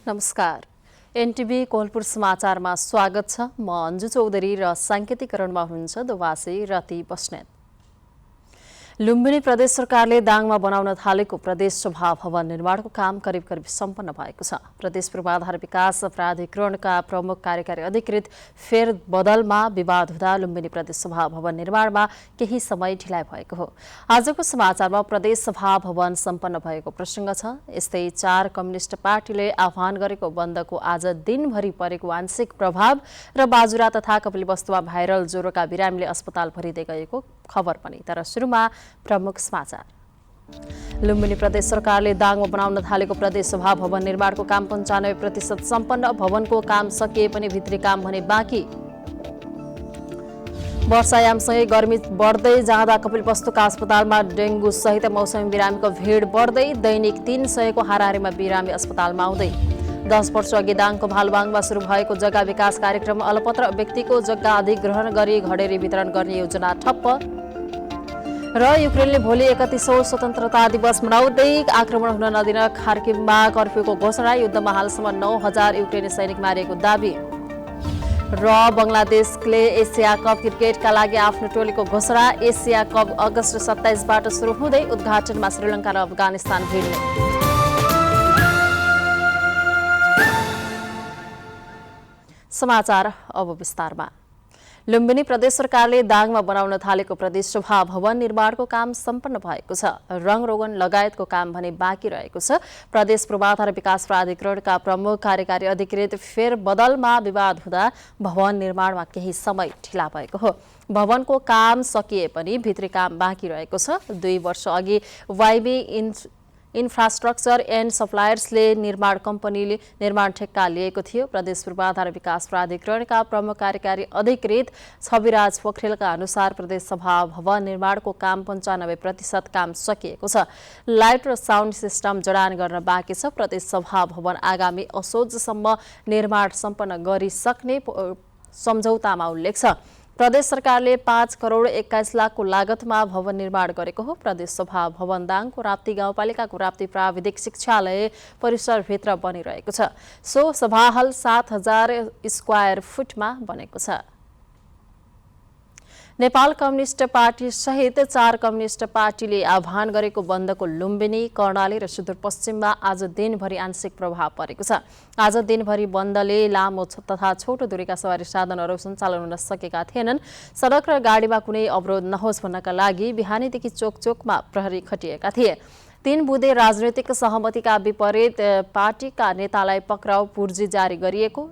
नमस्कार। एनटीभी कोलपुर समाचारमा स्वागत छ। म अन्जु चौधरी र सांकेतिकरणमा हुनुहुन्छ दोवासी रति बस्नेत। लुम्बिनी प्रदेश सरकारले दाङमा बनाउन थालेको प्रदेश सभा भवन निर्माणको काम करिब सम्पन्न भएको छ। प्रदेश पूर्वाधार विकास प्राधिकरणका प्रमुख कार्यकारी अधिकृत फेरबदलमा विवाद हुँदा लुम्बिनी प्रदेश सभा भवन निर्माणमा केही समय ढिलाइ भएको हो। आजको समाचारमा प्रदेश सभा भवन सम्पन्न भएको प्रसङ्ग छ। यस्तै 4 कम्युनिस्ट पार्टीले आह्वान गरेको बन्दको आज दिनभरि परेको आंशिक प्रभाव र बाजुरा तथा कपिलवस्तुमा भाइरल ज्वरोका बिरामीले अस्पताल भरिँदै गएको खबर पनि। तर सुरुमा प्रमुख समाचार। लुम्बिनी प्रदेश सरकारले दाङमा बनाउन थालेको प्रदेश सभा भवन निर्माणको काम 95% सम्पन्न। भवनको काम सकिए पनि भित्री काम भने बाँकी। वर्षायामसँगै गर्मी बढ्दै जाँदा कपिलवस्तुका अस्पतालमा डेंगू सहित मौसमी बिरामीको भिड बढ्दै दैनिक 300 को हाराहारीमा बिरामी अस्पतालमा आउँदै। 10 वर्ष अघि दाङको भालबाङमा सुरु भएको जग्गा विकास कार्यक्रम अलपत्र। व्यक्तिको जग्गा अधिग्रहण गरी घडेरी वितरण गर्ने योजना ठप्प। र युक्रेनले भोलि 31औं स्वतन्त्रता दिवस मनाउँदै आक्रमण हुन नदिन खार्किभमा कर्फ्यूको घोषणा। युद्धमा हालसम्म 9000 युक्रेनी सैनिक मारिएको दाबी। र बङ्गलादेशले एसिया कप क्रिकेटका लागि आफ्नो टोलीको घोषणा। एसिया कप अगस्त 27 बाट सुरु हुँदै उद्घाटनमा श्रीलङ्का र अफगानिस्तान भिड्ने। समाचार अब विस्तारमा। लुम्बिनी प्रदेश सरकारले दाङमा बनाउन थालेको प्रदेश सभा भवन निर्माणको काम सम्पन्न भएको छ। रङरोगन लगायतको काम भने बाँकी रहेको छ। प्रदेश पूर्वाधार विकास प्राधिकरणका प्रमुख कार्यकारी अधिकृत फेरबदलमा विवाद हुँदा भवन निर्माणमा केही समय ढिला भएको हो। भवनको काम सकिए पनि भित्री काम बाँकी रहेको छ। 2 वर्ष अघि वाइबी इन्फ्रास्ट्रक्चर एन्ड सप्लायर्सले निर्माण कम्पनीले निर्माण ठेक्का लिएको थियो। प्रदेश पूर्वाधार विकास प्राधिकरणका प्रमुख कार्यकारी अधिकृत छविराज पोखरेलका अनुसार प्रदेश सभा भवन निर्माणको काम 95% काम सकिएको छ। लाइट र साउन्ड सिस्टम जडान गर्न बाँकी छ। प्रदेश सभा भवन आगामी असोजसम्म निर्माण सम्पन्न गरिसक्ने सम्झौतामा उल्लेख छ। प्रदेश सरकारले 5 करोड 21 लाखको लागतमा भवन निर्माण गरेको हो। प्रदेश सभा भवन दाङको राप्ती गाउँपालिकाको राप्ती प्राविधिक शिक्षालय परिसरभित्र बनिरहेको छ। सो सभाहल 7000 स्क्वायर फुटमा बनेको छ। नेपाल कम्युनिस्ट पार्टी सहित 4 कम्युनिस्ट पार्टीले आह्वान गरेको बन्दको लुम्बिनी, कर्णाली र सुदूरपश्चिममा आज दिनभरि आंशिक प्रभाव परेको छ। आज दिनभरि बन्दले लामो तथा छोटो दूरीका सवारी साधनहरू सञ्चालन हुन सकेका थिएनन्। सडक र गाडीमा कुनै अवरोध नहोस् भन्नका लागि बिहानीदेखि चोकचोकमा प्रहरी खटिएका थिए। 3 बुँदे राजनैतिक सहमतिका विपरीत पार्टीका नेतालाई पक्राउ पूर्जी जारी गरिएको।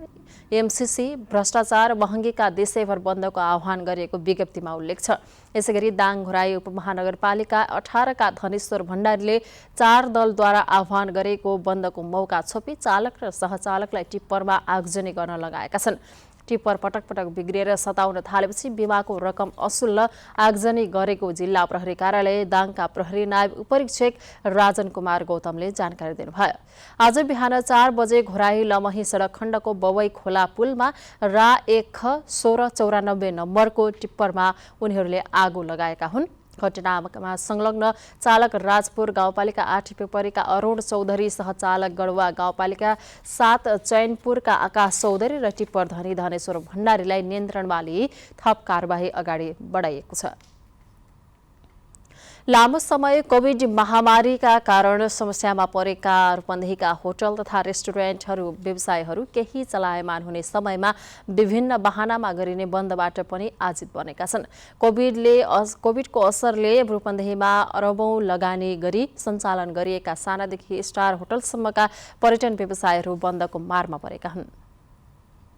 एमसीसी भ्रष्टाचार महँगीका देशैभर बन्दको आह्वान गरिएको विज्ञप्तिमा उल्लेख छ। यसैगरी दाङ घोराई उपमहानगरपालिका 18 का धनेश्वर भण्डारीले 4 दलद्वारा आह्वान गरेको बन्दको मौका छोपी चालक र सहचालकलाई टिप्परमा आगजनी गर्न लगाएका छन्। टिप्पर पटक बिग्रिएर सताउन थालेपछि बिमाको रकम असुल्ल आगजनी गरेको जिल्ला प्रहरी कार्यालय दाङका प्रहरी नायब उपरीक्षक राजन कुमार गौतमले जानकारी दिनुभयो। आज बिहान 4 बजे घोराई लमही सडक खण्डको बवई खोला पुलमा रा 1 ख 1694 नम्बरको टिप्परमा उनीहरूले आगो लगाएका हुन्। घटनामा संलग्न चालक राजपुर गाउँपालिका 8 पिपरीका अरुण चौधरी, सहचालक गढवा गाउँपालिका 7 चैनपुरका आकाश चौधरी र टिप्पर धनी धनेश्वर भण्डारीलाई नियन्त्रणमा लिई थप कारबाही अगाडि बढाइएको छ। लामो समय कोभिड महामारीका कारण समस्यामा परेका रूपन्देहीका होटल तथा रेस्टुरेन्टहरू व्यवसायहरू केही चलायमान हुने समयमा विभिन्न बहानामा गरिने बन्दबाट पनि आजित बनेका छन्। कोभिडको असरले रूपन्देहीमा अरबौं लगानी गरी सञ्चालन गरिएका सानादेखि स्टार होटलसम्मका पर्यटन व्यवसायहरू बन्दको मारमा परेका हुन्।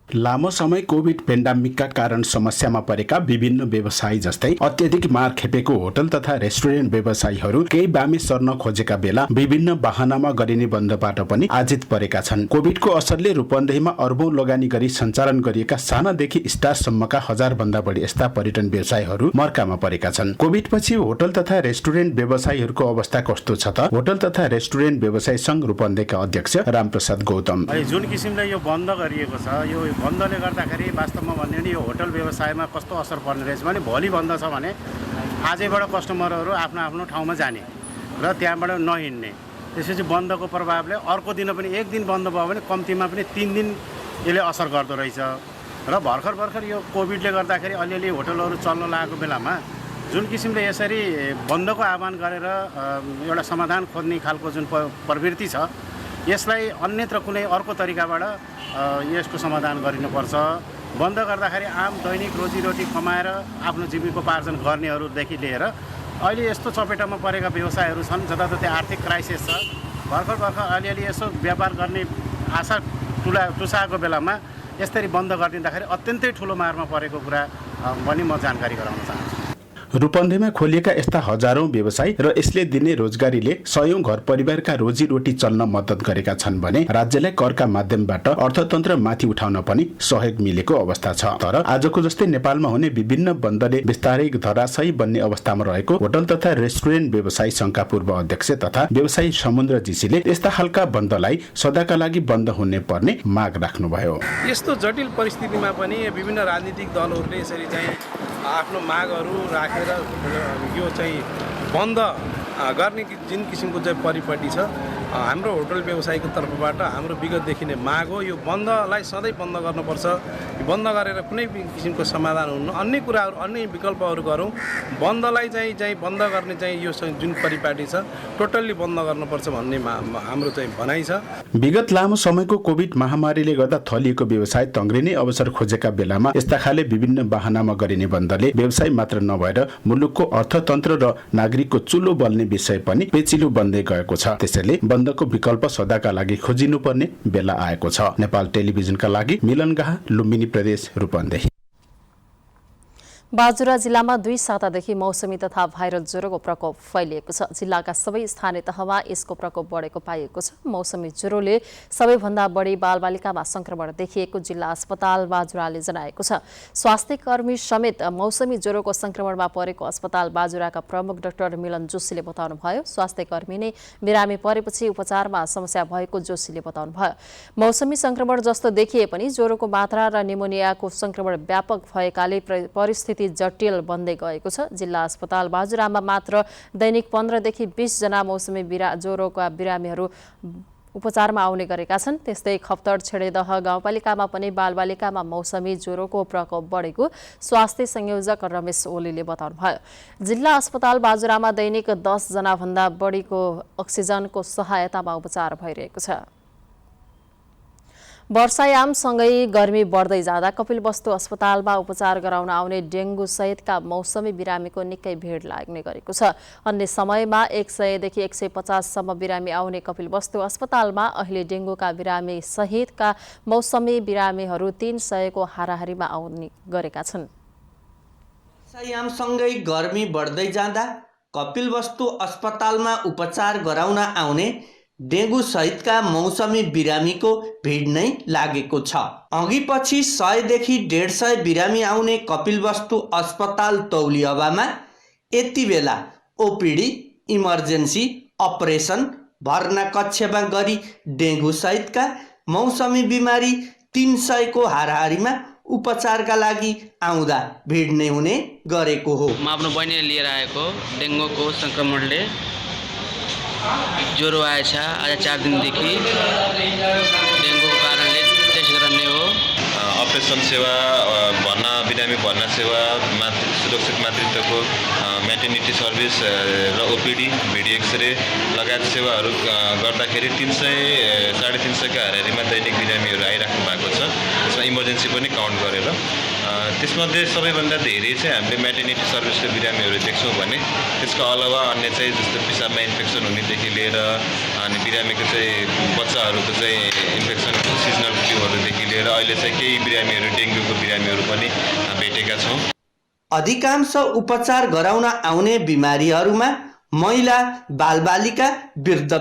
लामो समय कोभिड पेन्डामिकका कारण समस्यामा परेका विभिन्न व्यवसायी जस्तै अत्यधिक मार खेपेको होटल तथा रेस्टुरेन्ट व्यवसायीहरू केही बामे सर्न खोजेका बेला विभिन्न बहानामा गरिने बन्दबाट पनि आजित परेका छन्। कोभिडको असरले रूपन्देहीमा अर्बौं लगानी गरी सञ्चालन गरिएका सानादेखि स्टारसम्मका 1000 भन्दा बढी यस्ता पर्यटन व्यवसायीहरू मर्कामा परेका छन्। कोभिडपछि होटल तथा रेस्टुरेन्ट व्यवसायीहरूको अवस्था कस्तो छ त? होटल तथा रेस्टुरेन्ट व्यवसायी संघ रूपन्देहीका अध्यक्ष रामप्रसाद गौतम, जुन किसिमले यो बन्द गरिएको छ, यो बन्दले गर्दाखेरि वास्तवमा भन्यो भने यो होटल व्यवसायमा कस्तो असर पर्ने रहेछ भने भोलि बन्द छ भने आजैबाट कस्टमरहरू आफ्नो आफ्नो ठाउँमा जाने र त्यहाँबाट नहिँड्ने त्यसपछि बन्दको प्रभावले अर्को दिन पनि एक दिन बन्द भयो भने कम्तीमा पनि 3 दिन यसले असर गर्दो रहेछ र भर्खर यो कोभिडले गर्दाखेरि अलिअलि होटलहरू चल्न लागेको बेलामा जुन किसिमले यसरी बन्दको आह्वान गरेर एउटा समाधान खोज्ने खालको जुन प्रवृत्ति छ यसलाई अन्यत्र कुनै अर्को तरिकाबाट यसको समाधान गरिनुपर्छ। बन्द गर्दाखेरि आम दैनिक रोजीरोटी कमाएर आफ्नो जीविकोपार्जन गर्नेहरूदेखि लिएर अहिले यस्तो चपेटामा परेका व्यवसायहरू छन् जताततै आर्थिक क्राइसिस छ। भर्खर अलिअलि यसो व्यापार गर्ने आशा टुसाएको बेलामा यसरी बन्द गरिदिँदाखेरि अत्यन्तै ठुलो मारमा परेको कुरा पनि म जानकारी गराउन चाहन्छु। रूपन्देहीमा खोलिएका यस्ता हजारौं व्यवसाय र यसले दिने रोजगारीले सयौं घर परिवारका रोजीरोटी चल्न मद्दत गरेका छन् भने राज्यलाई करका माध्यमबाट अर्थतन्त्र माथि उठाउन पनि सहयोग मिलेको अवस्था छ। तर आजको जस्तै नेपालमा हुने विभिन्न बन्दले बिस्तारै धराशयी बन्ने अवस्थामा रहेको होटल तथा रेस्टुरेन्ट व्यवसायी संघका पूर्व अध्यक्ष तथा व्यवसायी समुद्र जीसीले यस्ता खालका बन्दलाई सदाका लागि बन्द हुने पर्ने माग राख्नुभयो। यस्तो जटिल परिस्थितिमा पनि विभिन्न राजनीतिक दलहरूले यसरी चाहिँ आफ्नो मागहरू राखेर यो चाहिँ बन्द गर्ने जुन किसिमको चाहिँ परिपाटी छ हाम्रो होटल व्यवसायको तर्फबाट हाम्रो विगतदेखि नै माग हो। यो बन्दलाई सधैँ बन्द गर्नुपर्छ। बन्द गरेर कुनै किसिमको समाधान हुनु अन्य कुराहरू अन्य विकल्पहरू गरौँ। बन्दलाई चाहिँ बन्द गर्ने चाहिँ यो जुन परिपाटी छ टोटल्ली बन्द गर्नुपर्छ भन्ने हाम्रो चाहिँ भनाइ छ। विगत लामो समयको कोभिड महामारीले गर्दा थलिएको व्यवसाय तङ्ग्रिने अवसर खोजेका बेलामा यस्ता खाले विभिन्न बाहनामा गरिने बन्दले व्यवसाय मात्र नभएर मुलुकको अर्थतन्त्र र नागरिकको चुलो बल्ने विषय पनि पेचिलो बन्दै गएको छ। त्यसैले बन्दको विकल्प सदाका लागि खोजिनुपर्ने बेला आएको छ। नेपाल टेलिभिजनका लागि मिलन गाह, लुम्बिनी प्रदेश, रूपन्देही। बाजुरा जिल्लामा 2 सातादेखि मौसमी तथा भाइरल ज्वरोको प्रकोप फैलिएको छ। जिल्लाका सबै स्थानीय तहमा यसको प्रकोप बढेको पाइएको छ। मौसमी ज्वरोले सबैभन्दा बढी बालबालिकामा संक्रमण देखिएको जिल्ला अस्पताल बाजुराले जनाएको छ। स्वास्थ्य कर्मी समेत मौसमी ज्वरोको संक्रमणमा परेको अस्पताल बाजुराका प्रमुख डाक्टर मिलन जोशीले बताउनुभयो। स्वास्थ्य कर्मी नै बिरामी परेपछि उपचारमा समस्या भएको जोशीले बताउनुभयो। मौसमी संक्रमण जस्तो देखिए पनि ज्वरोको मात्रा र निमोनियाको संक्रमण व्यापक भएकाले परिस्थिति जटिल बन्दै गएको छ। जिल्ला अस्पताल बाजुरामा मात्र दैनिक 15 देखि 20 जना मौसमी ज्वरोका बिरामीहरू उपचारमा आउने गरेका छन्। त्यस्तै खप्तर छेडेदह गाउँपालिकामा पनि बालबालिकामा मौसमी ज्वरोको प्रकोप बढेको स्वास्थ्य संयोजक रमेश ओलीले बताउनुभयो। जिल्ला अस्पताल बाजुरामा दैनिक 10 जना भन्दा बढीको अक्सिजनको सहायतामा उपचार भइरहेको छ। वर्षायामसँगै गर्मी बढ्दै जाँदा कपिलवस्तु अस्पतालमा उपचार गराउन आउने डेङ्गु सहितका मौसमी बिरामीको निकै भिड लाग्ने गरेको छ। अन्य समयमा 100 देखि 150 सम्म बिरामी आउने कपिलवस्तु अस्पतालमा अहिले डेङ्गुका बिरामी सहितका मौसमी बिरामीहरू 300 को हाराहारीमा आउने गरेका छन्। वर्षायामसँगै गर्मी बढ्दै जाँदा कपिलवस्तु अस्पतालमा उपचार गराउन आउने डेङ्गु सहितका मौसमी बिरामीको भिड नै लागेको छ। अघि पछि 100 देखि 150 बिरामी आउने कपिलवस्तु अस्पताल तौलियामा यति बेला ओपीडी, इमर्जेन्सी, अपरेसन, भर्ना कक्षमा गरी डेङ्गु सहितका मौसमी बिमारी 300 को हाराहारीमा उपचारका लागि आउँदा भिड नै हुने गरेको हो। म आफ्नो बहिनीले लिएर आएको डेङ्गुको संक्रमणले ज्वरो आएछ। आज 4 दिनदेखि डेङ्गुको कारणले टेस्ट गराउने हो। अपरेसन सेवा, बिरामी भर्ना सेवा, सुरक्षित मातृत्वको म्याटर्निटी सर्भिस र ओपीडी, भिडियो एक्सरे लगायत सेवाहरू गर्दाखेरि 300-350 का हाराहारीमा दैनिक बिरामीहरू आइराख्नु भएको छ। त्यसमा इमर्जेन्सी पनि काउन्ट गरेर त्यसमध्ये सबैभन्दा धेरै चाहिँ हामीले म्याटर्निटी सर्भिसको बिरामीहरू देख्छौँ भने त्यसको अलावा अन्य चाहिँ जस्तो पिसाबमा इन्फेक्सन हुनेदेखि लिएर अनि बिरामीको चाहिँ बच्चाहरूको चाहिँ इन्फेक्सन सिजनल फ्लूहरूदेखि लिएर अहिले चाहिँ केही बिरामीहरू डेङ्गुको बिरामीहरू पनि भेटेका छौँ। अधिकांश उपचार गराउन आउने बिमारीहरूमा महिला, बालबालिका, वृद्ध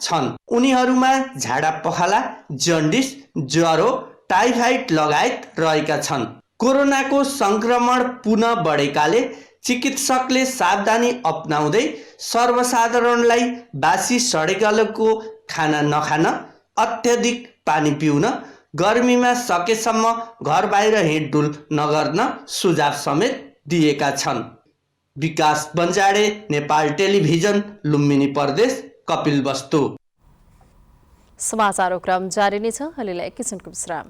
छन्। उनीहरूमा झाडा पखाला, जन्डिस, ज्वरो, टाइफाइड लगायत रहेका छन्। कोरोनाको संक्रमण पुनः बढेकाले चिकित्सकले सावधानी अपनाउँदै सर्वसाधारणलाई बासी सडेगलको खाना नखान, अत्यधिक पानी पिउन, गर्मीमा सकेसम्म घर बाहिर हिँडडुल नगर्न सुझाव समेत दिएका छन्। विकास बन्जाडे, नेपाल टेलिभिजन, लुम्बिनी प्रदेश, कपिलवस्तु। समाचारको क्रम जारी नै छ, अहिलेलाई एकैछिनको विश्राम।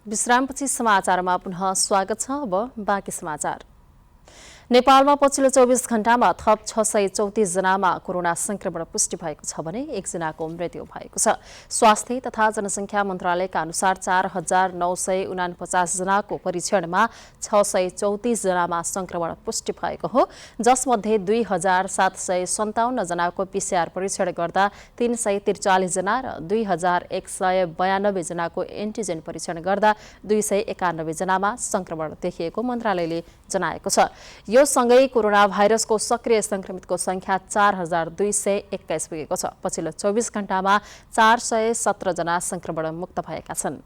विश्रामपछि समाचारमा पुनः स्वागत छ। अब बाँकी समाचार। नेपालमा पछिल्लो 24 घण्टामा थप 634 जनामा कोरोना संक्रमण पुष्टि भएको छ भने 1 जनाको मृत्यु भएको छ। स्वास्थ्य तथा जनसङ्ख्या मन्त्रालयका अनुसार 4949 जनाको परीक्षणमा 634 जनामा संक्रमण पुष्टि भएको हो, जसमध्ये 2757 जनाको पीसीआर परीक्षण गर्दा 343 जना र 2192 जनाको एन्टिजेन परीक्षण गर्दा 291 जनामा संक्रमण देखिएको मन्त्रालयले जनाएको छ। यो सँगै कोरोना भाइरसको सक्रिय संक्रमितको संख्या 4221 पुगेको छ। पछिल्लो 24 घण्टामा 417 जना संक्रमण मुक्त भएका छन्।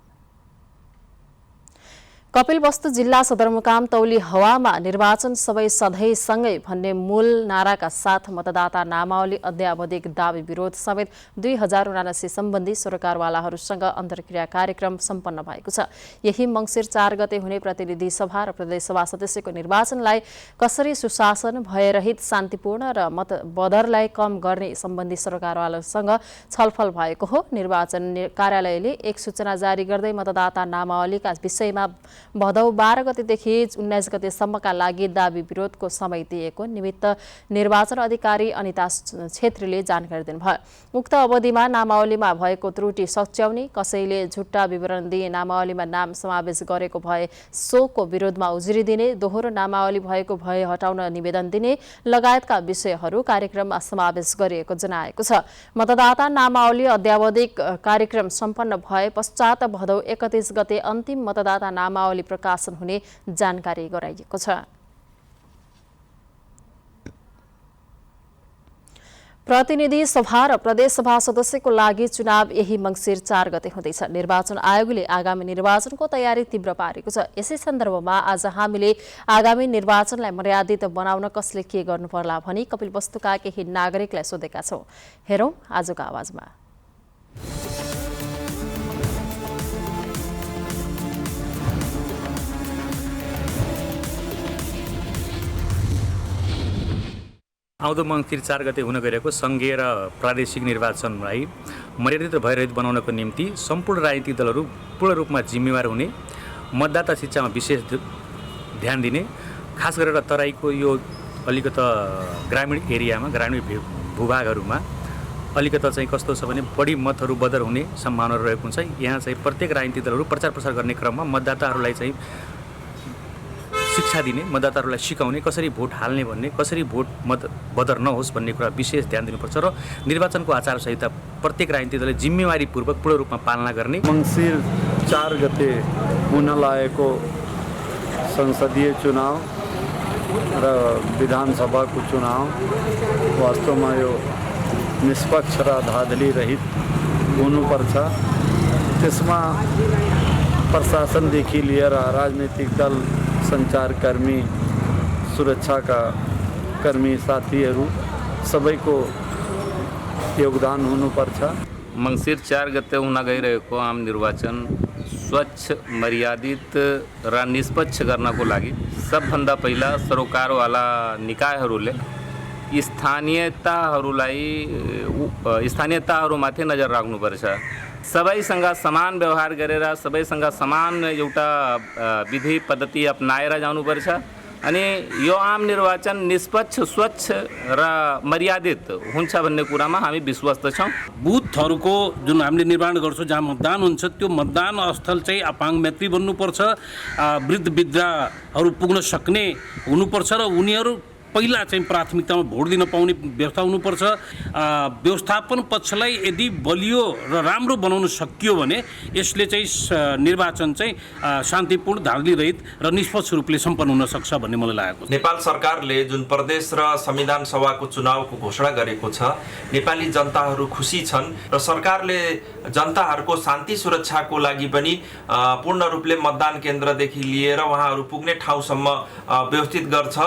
कपिलवस्तु जिल्ला सदरमुकाम तौली हवामा निर्वाचन सबै सधैँसँगै भन्ने मूल नाराका साथ मतदाता नामावली अद्यावधिक दावी विरोध समेत 2079 सम्बन्धी सरकारवालाहरूसँग अन्तर्क्रिया कार्यक्रम सम्पन्न भएको छ। यही मङ्सिर 4 गते हुने प्रतिनिधि सभा र प्रदेशसभा सदस्यको निर्वाचनलाई कसरी सुशासन भयरहित शान्तिपूर्ण र मतबदरलाई कम गर्ने सम्बन्धी सरकारवालासँग छलफल भएको हो। निर्वाचन कार्यालयले एक सूचना जारी गर्दै मतदाता नामावलीका विषयमा भदौ 12 गतेदेखि 19 गतेसम्मका लागि दावी विरोधको समय दिएको निमित्त निर्वाचन अधिकारी अनिता छेत्रीले जानकारी दिनुभयो। उक्त अवधिमा नामावलीमा भएको त्रुटि सच्याउने, कसैले झुट्टा विवरण दिए नामावलीमा नाम समावेश गरेको भए सोको विरोधमा उजुरी दिने, दोहोरो नामावली भएको भए हटाउन निवेदन दिने लगायतका विषयहरू कार्यक्रममा समावेश गरिएको जनाएको छ। मतदाता नामावली अद्यावधिक कार्यक्रम सम्पन्न भए पश्चात भदौ 31 गते अन्तिम मतदाता नामावली प्रकाशन हुने जानकारी गराइएको छ। प्रतिनिधि सभा र प्रदेशसभा सदस्यको लागि चुनाव यही मङ्सिर 4 गते हुँदैछ। निर्वाचन आयोगले आगामी निर्वाचनको तयारी तीव्र पारेको छ। यसै सन्दर्भमा आज हामीले आगामी निर्वाचनलाई मर्यादित बनाउन कसले के गर्नुपर्ला भनी कपिलवस्तुका केही नागरिकलाई सोधेका छौं। हेरौं आजको आवाजमा। आउँदो मङ्सिर 4 गते हुन गइरहेको संघीय र प्रादेशिक निर्वाचनलाई मर्यादित र भयरहित बनाउनको निम्ति सम्पूर्ण राजनीतिक दलहरू पूर्ण रूपमा जिम्मेवार हुने, मतदाता शिक्षामा विशेष ध्यान दिने, खास गरेर तराईको यो अलिकता ग्रामीण एरियामा, ग्रामीण भूभागहरूमा अलिकता चाहिँ कस्तो छ भने बढी मतहरू बदर हुने सम्भावना रहेको हुन्छ। यहाँ चाहिँ प्रत्येक राजनीतिक दलहरू प्रचार प्रसार गर्ने क्रममा मतदाताहरूलाई चाहिँ शिक्षा दिने, मतदाताहरूलाई सिकाउने, कसरी भोट हाल्ने भन्ने, कसरी भोट मत बदर नहोस् भन्ने कुरा विशेष ध्यान दिनुपर्छ र निर्वाचनको आचार संहिता प्रत्येक राजनीतिक दलले जिम्मेवारीपूर्वक पूर्ण रूपमा पालना गर्ने। मङ्सिर 4 गते हुन लागेको संसदीय चुनाव र विधानसभाको चुनाव वास्तवमा यो निष्पक्ष र धाँधली रहित हुनुपर्छ। त्यसमा प्रशासनदेखि लिएर राजनीतिक दल, सञ्चारकर्मी, सुरक्षाका कर्मी साथीहरू सबैको योगदान हुनुपर्छ। मङ्सिर 4 गते हुन गइरहेको आम निर्वाचन स्वच्छ, मर्यादित र निष्पक्ष गर्नको लागि सबभन्दा पहिला सरोकारवाला निकायहरूले स्थानीयताहरूमाथि नजर राख्नुपर्छ। सबैसँग समान व्यवहार गरेर सबैसँग समान एउटा विधि पद्धति अपनाएर जानुपर्छ अनि यो आम निर्वाचन निष्पक्ष, स्वच्छ र मर्यादित हुन्छ भन्ने कुरामा हामी विश्वस्त छौँ। बुथहरूको जुन हामीले निर्माण गर्छौँ जहाँ मतदान हुन्छ त्यो मतदान स्थल चाहिँ अपाङ्ग मैत्री बन्नुपर्छ, वृद्ध वृद्धाहरू पुग्न सक्ने हुनुपर्छ र उनीहरू पहिला चाहिँ प्राथमिकतामा भोट दिन पाउने व्यवस्था हुनुपर्छ। व्यवस्थापन पक्षलाई यदि बलियो र राम्रो बनाउन सकियो भने यसले चाहिँ निर्वाचन चाहिँ शान्तिपूर्ण, धाँधलीरहित र निष्पक्ष रूपले सम्पन्न हुन सक्छ भन्ने मलाई लागेको छ। नेपाल सरकारले जुन प्रदेश र संविधान सभाको चुनावको घोषणा गरेको छ, नेपाली जनताहरू खुसी छन् र सरकारले जनताहरूको शान्ति सुरक्षाको लागि पनि पूर्ण रूपले मतदान केन्द्रदेखि लिएर उहाँहरू पुग्ने ठाउँसम्म व्यवस्थित गर्छ।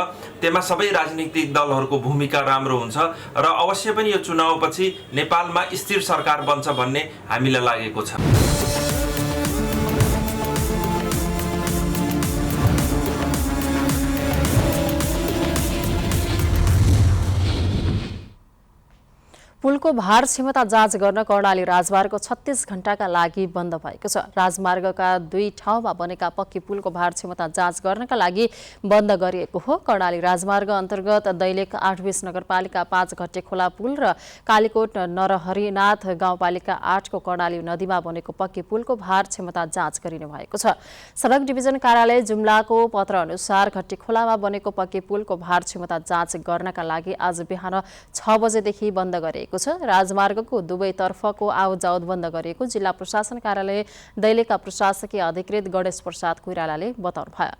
त्यसमा सबै राजनीतिक दलहरूको भूमिका राम्रो हुन्छ र अवश्य पनि यो चुनावपछि नेपालमा स्थिर सरकार बन्छ भन्ने हामीलाई लागेको छ। पुलको भार क्षमता जाँच गर्न कर्णाली राजमार्ग 36 घण्टाका लागि बन्द भएको छ। राजमार्गका 2 ठाउँमा बनेका पक्की पुलको भार क्षमता जाँच गर्नका लागि बन्द गरिएको हो। कर्णाली राजमार्ग अन्तर्गत दैलेख 8 नगरपालिका 5 घट्टे खोला पुल र कालीकोट नरहरिनाथ गाउँपालिका 8 को कर्णाली नदीमा बनेको पक्की पुलको भार क्षमता जाँच गरिने भएको छ। सडक डिभिजन कार्यालय जुम्लाको पत्र अनुसार घट्टे खोलामा बनेको पक्की पुलको भार क्षमता जाँच गर्नका लागि आज बिहान 6 बजेदेखि बन्द गरिएको छ। राजमार्गको दुवैतर्फको आवतजावत बन्द गरिएको जिल्ला प्रशासन कार्यालय दैलेखका प्रशासकीय अधिकृत गणेश प्रसाद कोइरालाले बताउनुभयो।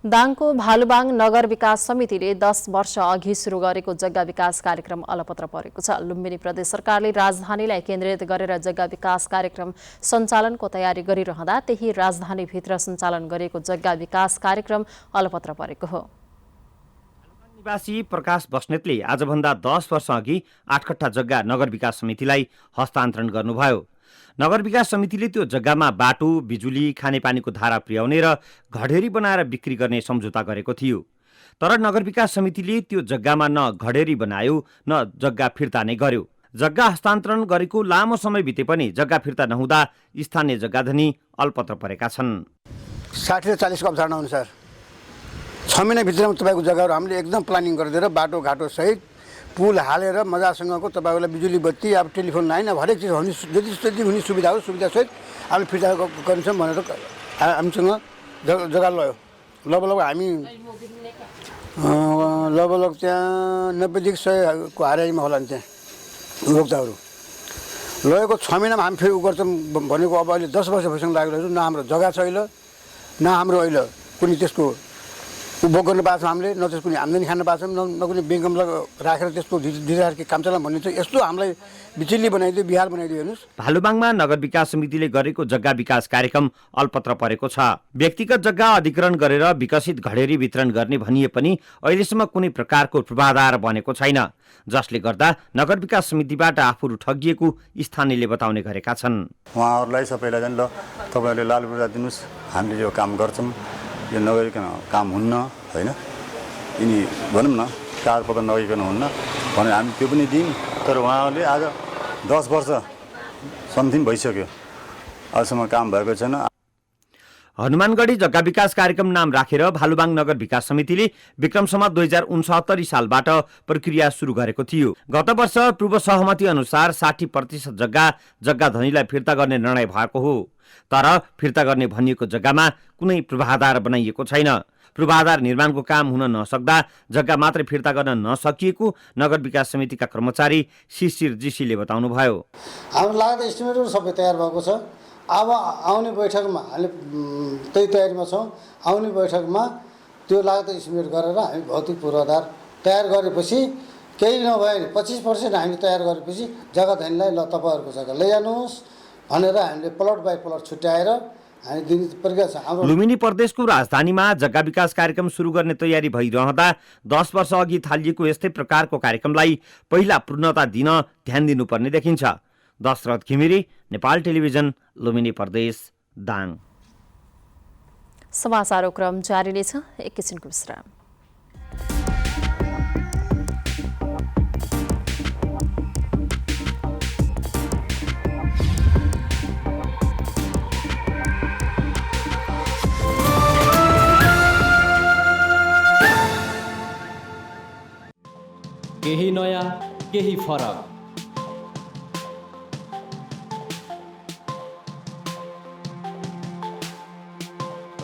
दाङको भालुबाङ नगर विकास समितिले 10 वर्ष अघि सुरु गरेको जग्गा विकास कार्यक्रम अलपत्र परेको छ। लुम्बिनी प्रदेश सरकारले राजधानीलाई केन्द्रित गरेर जग्गा विकास कार्यक्रम सञ्चालनको तयारी गरिरहँदा त्यही राजधानीभित्र सञ्चालन गरेको जग्गा विकास कार्यक्रम अलपत्र परेको हो। निवासी प्रकाश बस्नेतले आजभन्दा 10 वर्ष अघि 8 कट्ठा जग्गा नगर विकास समितिलाई हस्तान्तरण गर्नुभयो। नगर विकास समितिले त्यो जग्गामा बाटो, बिजुली, खानेपानीको धारा पुर्याउने र घडेरी बनाएर बिक्री गर्ने सम्झौता गरेको थियो। तर नगर विकास समितिले त्यो जग्गामा न घडेरी बनायो न जग्गा फिर्ता नै गर्यो। जग्गा हस्तान्तरण गरेको लामो समय बिते पनि जग्गा फिर्ता नहुँदा स्थानीय जग्गाधनी अल्पत्र परेका छन्। 60 र 40 को अवधारणा अनुसार 6 महिनाभित्रमा तपाईँको जग्गाहरू हामीले एकदम प्लानिङ गरिदिएर बाटोघाटो सहित पुल हालेर मजासँगको तपाईँहरूलाई बिजुली बत्ती, अब टेलिफोन लाइन, अब हरेक चिज जति हुने सुविधाहरू सुविधासहित हामीले फिर्ता गर्छौँ भनेर हामीसँग जग्गा लयो। लगभग हामी लगभग त्यहाँ 90 देखि 100 को हाराइमा होला नि त्यहाँ उपभोक्ताहरू लगेको 6 महिनामा हामी फेरि उ गर्छौँ भनेको अब अहिले 10 वर्ष भइसक्नु लागेको न हाम्रो जग्गा छ अहिले न हाम्रो अहिले कुनै त्यसको उपभोग गर्न पाएको छ हामीले, न त्यसको कुनै आम्दानी खान पाएको छ, न कुनै ब्याङ्कमा राखेर त्यसको धिरार काम चलाउन भन्ने चाहिँ यस्तो हामीलाई बिचुली बनाइदियो, बिहार बनाइदियो हेर्नुहोस्। भालुबाङमा नगर विकास समितिले गरेको जग्गा विकास कार्यक्रम अल्पत्र परेको छ। व्यक्तिगत जग्गा अधिग्रहण गरेर विकसित घडेरी वितरण गर्ने भनिए पनि अहिलेसम्म कुनै प्रकारको पूर्वाधार बनेको छैन, जसले गर्दा नगर विकास समितिबाट आफूहरू ठगिएको स्थानीयले बताउने गरेका छन्। उहाँहरूलाई सबैलाई चाहिँ ल तपाईँहरूले लाल पूर्जा दिनुहोस्, हामीले यो काम गर्छौँ, यो नगरिकन काम हुन्न होइन, यिनी भनौँ न कार पत्र नगरिकन हुन्न भनेर हामी त्यो पनि दियौँ। तर उहाँहरूले आज 10 वर्ष समथिङ भइसक्यो, अहिलेसम्म काम भएको छैन। हनुमानगढी जग्गा विकास कार्यक्रम नाम राखेर भालुबाङ नगर विकास समितिले विक्रम सम्वत 2069 सालबाट प्रक्रिया सुरु गरेको थियो। गत वर्ष पूर्व सहमति अनुसार 60% जग्गा धनीलाई फिर्ता गर्ने निर्णय भएको हो। तर फिर्ता गर्ने भनिएको जग्गामा कुनै पूर्वाधार बनाइएको छैन। पूर्वाधार निर्माणको काम हुन नसक्दा जग्गा मात्रै फिर्ता गर्न नसकिएको नगर विकास समितिका कर्मचारी शिशिर जीसीले बताउनुभयो। हाम्रो लागत एस्टिमेटहरू सबै तयार भएको छ। अब आउने बैठकमा हामीले त्यही तयारीमा छौँ। आउने बैठकमा त्यो लागत एस्टिमेट गरेर हामी भौतिक पूर्वाधार तयार गरेपछि केही नभए 25% हामीले तयार गरेपछि जग्गा धनीलाई ल तपाईँहरूको जग्गा लैजानुहोस् भनेर हामीले प्लट बाई प्लट छुट्याएर हामी दिने प्रक्रिया छ। लुम्बिनी प्रदेशको राजधानीमा जग्गा विकास कार्यक्रम सुरु गर्ने तयारी भइरहँदा 10 वर्ष अघि थालिएको यस्तै प्रकारको कार्यक्रमलाई पहिला पूर्णता दिन ध्यान दिनुपर्ने देखिन्छ। दशरथ घिमिरे, नेपाल टेलिभिजन, लुम्बिनी प्रदेश, दाङ। समाचारको क्रम जारी नै छ, एकैछिनको विश्राम। केही नयाँ, केही फरक।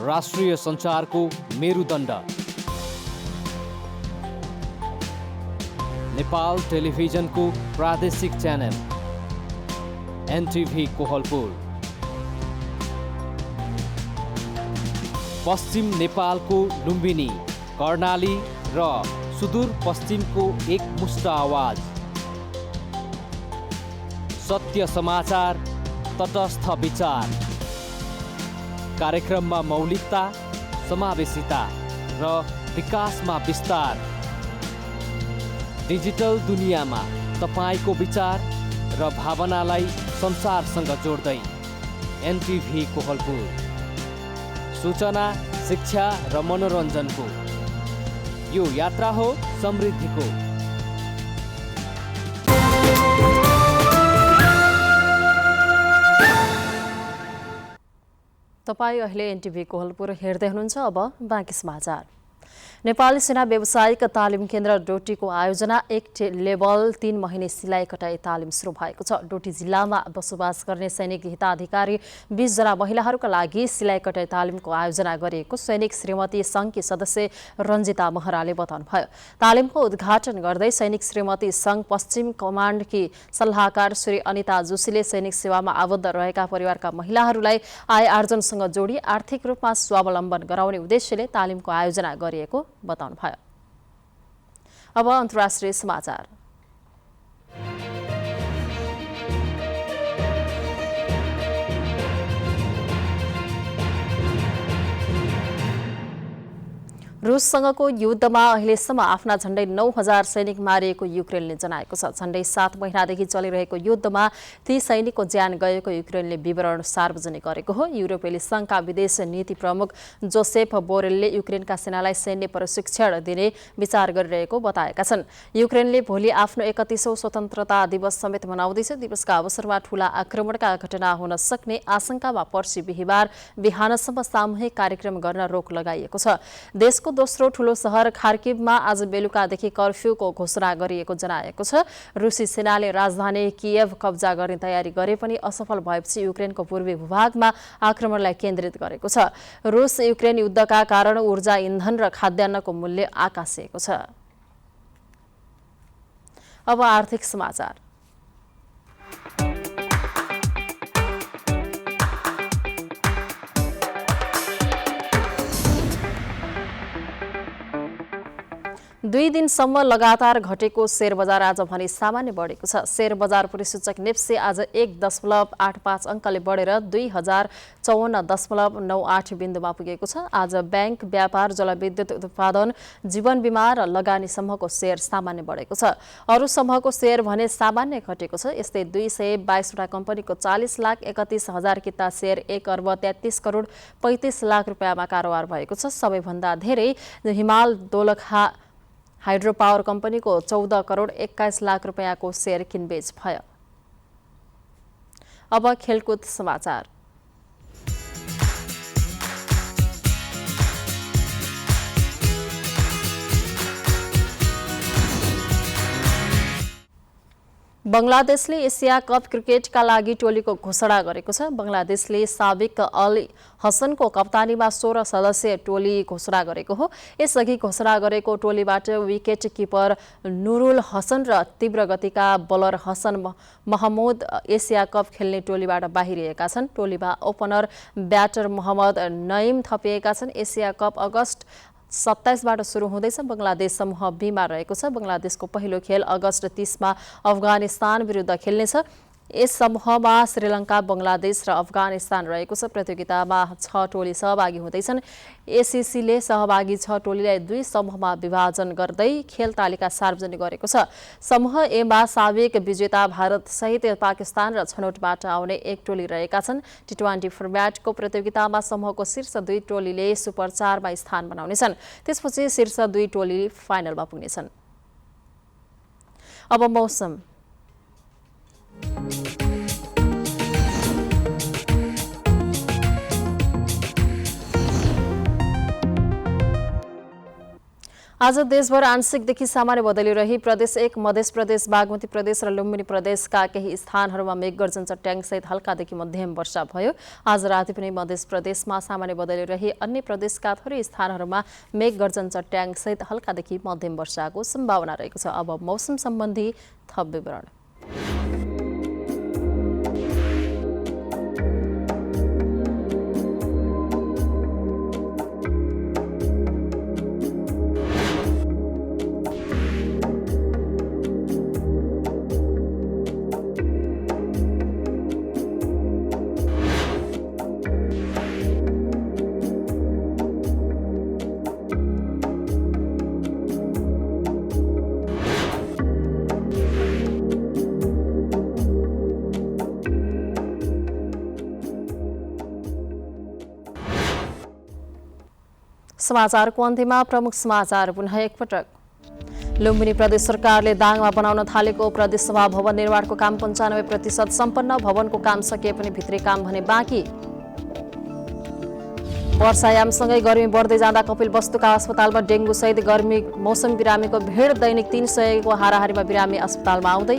राष्ट्रिय सञ्चारको मेरुदण्ड नेपाल टेलिभिजनको प्रादेशिक च्यानल एनटिभी कोहलपुर। पश्चिम नेपालको लुम्बिनी, कर्णाली र सुदूर पश्चिमको एकमुष्ट आवाज। सत्य समाचार, तटस्थ विचार। कार्यक्रममा मौलिकता, समावेशिता र विकासमा विस्तार। डिजिटल दुनियाँमा तपाईको विचार र भावनालाई संसारसँग जोड्दै एनटिभी कोहलपुर। सूचना, शिक्षा र मनोरञ्जनको यो यात्रा हो समृद्धिको। तपाईँ अहिले एनटिभी कोहलपुर हेर्दै हुनुहुन्छ। अब बाँकी समाचार। नेपाली सेना व्यावसायिक तालिम केन्द्र डोटीको आयोजना 1 लेभल 3 महिने सिलाइ कटाई तालिम सुरु भएको छ। डोटी जिल्लामा बसोबास गर्ने सैनिक हिताधिकारी 20 जना महिलाहरूका लागि सिलाइ कटाई तालिमको आयोजना गरिएको सैनिक श्रीमती सङ्घकी सदस्य रञ्जिता महराले बताउनुभयो। तालिमको उद्घाटन गर्दै सैनिक श्रीमती सङ्घ पश्चिम कमान्डकी सल्लाहकार श्री अनिता जोशीले सैनिक सेवामा आबद्ध रहेका परिवारका महिलाहरूलाई आय आर्जनसँग जोडी आर्थिक रूपमा स्वावलम्बन गराउने उद्देश्यले तालिमको आयोजना गरिएको बताउनुभयो। अब अन्तर्राष्ट्रिय समाचार। रुससँगको युद्धमा अहिलेसम्म आफ्ना झण्डै 9,000 सैनिक मारिएको युक्रेनले जनाएको छ। झण्डै 7 महिनादेखि चलिरहेको युद्धमा ती सैनिकको ज्यान गएको युक्रेनले विवरण सार्वजनिक गरेको हो। युरोपेली सङ्घका विदेश नीति प्रमुख जोसेफ बोरेलले युक्रेनका सेनालाई सैन्य प्रशिक्षण दिने विचार गरिरहेको बताएका छन्। युक्रेनले भोलि आफ्नो 31औं स्वतन्त्रता दिवस समेत मनाउँदैछ। दिवसका अवसरमा ठूला आक्रमणका घटना हुन सक्ने आशंकामा पर्सि बिहीबार बिहानसम्म सामूहिक कार्यक्रम गर्न रोक लगाइएको छ। देशको दोस्रो ठूलो शहर खार्किभमा आज बेलुकादेखि कर्फ्यूको घोषणा गरिएको जनाएको छ। रुसी सेनाले राजधानी कियभ कब्जा गर्ने तयारी गरे पनि असफल भएपछि युक्रेनको पूर्वी भूभागमा आक्रमणलाई केन्द्रित गरेको छ। रुस युक्रेन युद्धका कारण ऊर्जा, इन्धन र खाद्यान्नको मूल्य आकाशिएको छ। अब आर्थिक समाचार। दुई दिनसम्म लगातार घटेको शेयर बजार आज भने सामान्य बढेको छ। शेयर बजार परिसूचक नेप्से आज 1.85 अङ्कले बढेर 2054.98 बिन्दुमा पुगेको छ। आज बैंक, व्यापार, जलविद्युत उत्पादन, जीवन बिमा र लगानी समूहको शेयर सामान्य बढेको छ। अरू समूहको शेयर भने सामान्य घटेको छ। यस्तै 222 वटा कम्पनीको 40,31,000 किता शेयर 1,33,35,00,000 रुपियाँमा कारोबार भएको छ। सबैभन्दा धेरै हिमाल दोलखा हाइड्रो पावर कम्पनीको 14,21,00,000 रुपियाँको शेयर किनबेच भयो। अब खेलकुद समाचार। बंगलादेशले एसिया कप क्रिकेटका लागि टोलीको घोषणा गरेको छ। बंगलादेशले साबिक अल हसनको कप्तानीमा 16 सदस्यीय टोली घोषणा गरेको हो। यसअघि घोषणा गरेको टोलीबाट विकेट किपर नुरुल हसन र तीव्र गतिका bowler Hasan Mahmud Asia Cup खेल्ने टोलीबाट बाहिरिएका छन्। टोलीमा ओपनर ब्याटर मोहम्मद नईम थपिएका छन्। एसिया कप अगस्त 27 बाट सुरु हुँदैछ। बंगलादेश समूह B मा रहेको छ। बंगलादेशको पहिलो खेल अगस्त 30 मा अफगानिस्तान विरुद्ध खेल्नेछ। यस समूहमा श्रीलङ्का, बङ्गलादेश र अफगानिस्तान रहेको छ। प्रतियोगितामा 6 टोली सहभागी हुँदैछन्। एसिसीले सहभागी 6 टोलीलाई 2 समूहमा विभाजन गर्दै खेल तालिका सार्वजनिक गरेको छ। समूह एमा साबिक विजेता भारत सहित पाकिस्तान र छनौटबाट आउने 1 टोली रहेका छन्। टी20 फर्म्याटको प्रतियोगितामा समूहको शीर्ष 2 टोलीले सुपर 4 मा स्थान बनाउनेछन्। त्यसपछि शीर्ष 2 टोली फाइनलमा पुग्नेछन्। अब मौसम। आज देशभर आंशिकदेखि सामान्य बदली रही प्रदेश 1, मध्य प्रदेश, बागमती प्रदेश र लुम्बिनी प्रदेशका केही स्थानहरूमा मेघगर्जन चट्याङसहित हल्कादेखि मध्यम वर्षा भयो। आज राति पनि मध्य प्रदेशमा सामान्य बदली रही अन्य प्रदेशका थोरै स्थानहरूमा मेघगर्जन चट्याङसहित हल्कादेखि मध्यम वर्षाको सम्भावना रहेको छ। अब मौसम सम्बन्धी थप विवरण। समाचारको अन्त्यमा प्रमुख समाचार पुनः एकपटक। लुम्बिनी प्रदेश सरकारले दाङमा बनाउन थालेको प्रदेश सभा भवन निर्माणको काम 95% सम्पन्न। भवनको काम सकिए पनि भित्री काम भने बाँकी। वर्षायामसँगै गर्मी बढ्दै जाँदा कपिलवस्तुका अस्पतालमा डेङ्गु सहित गर्मी मौसम बिरामीको भिड। दैनिक 300 को हाराहारीमा बिरामी अस्पतालमा आउँदै।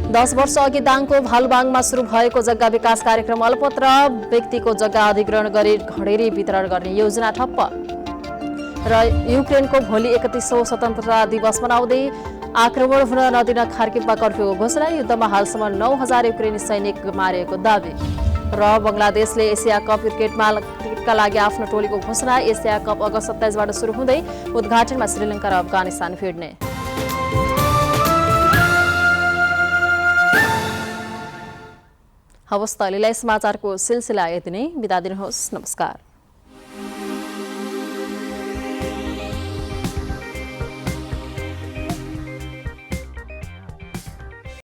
10 वर्ष अघि दाङको भालुबाङमा सुरु भएको जग्गा विकास कार्यक्रम अल्पत्र। व्यक्तिको जग्गा अधिग्रहण गरी घडेरी वितरण गर्ने योजना ठप्प। र युक्रेनको भोलि 31औं स्वतन्त्रता दिवस मनाउँदै आक्रमण हुन नदिन खार्किवमा कर्फ्यूको घोषणा। युद्धमा हालसम्म 9000 युक्रेनी सैनिक मारिएको दावी। र बङ्गलादेशले एसिया कप क्रिकेटका लागि आफ्नो टोलीको घोषणा। एसिया कप अगस्त 27बाट सुरु हुँदै उद्घाटनमा श्रीलङ्का र अफगानिस्तान भिड्ने। हवस् त अहिलेलाई समाचारको सिलसिला यति नै। बिदा दिनुहोस्। नमस्कार।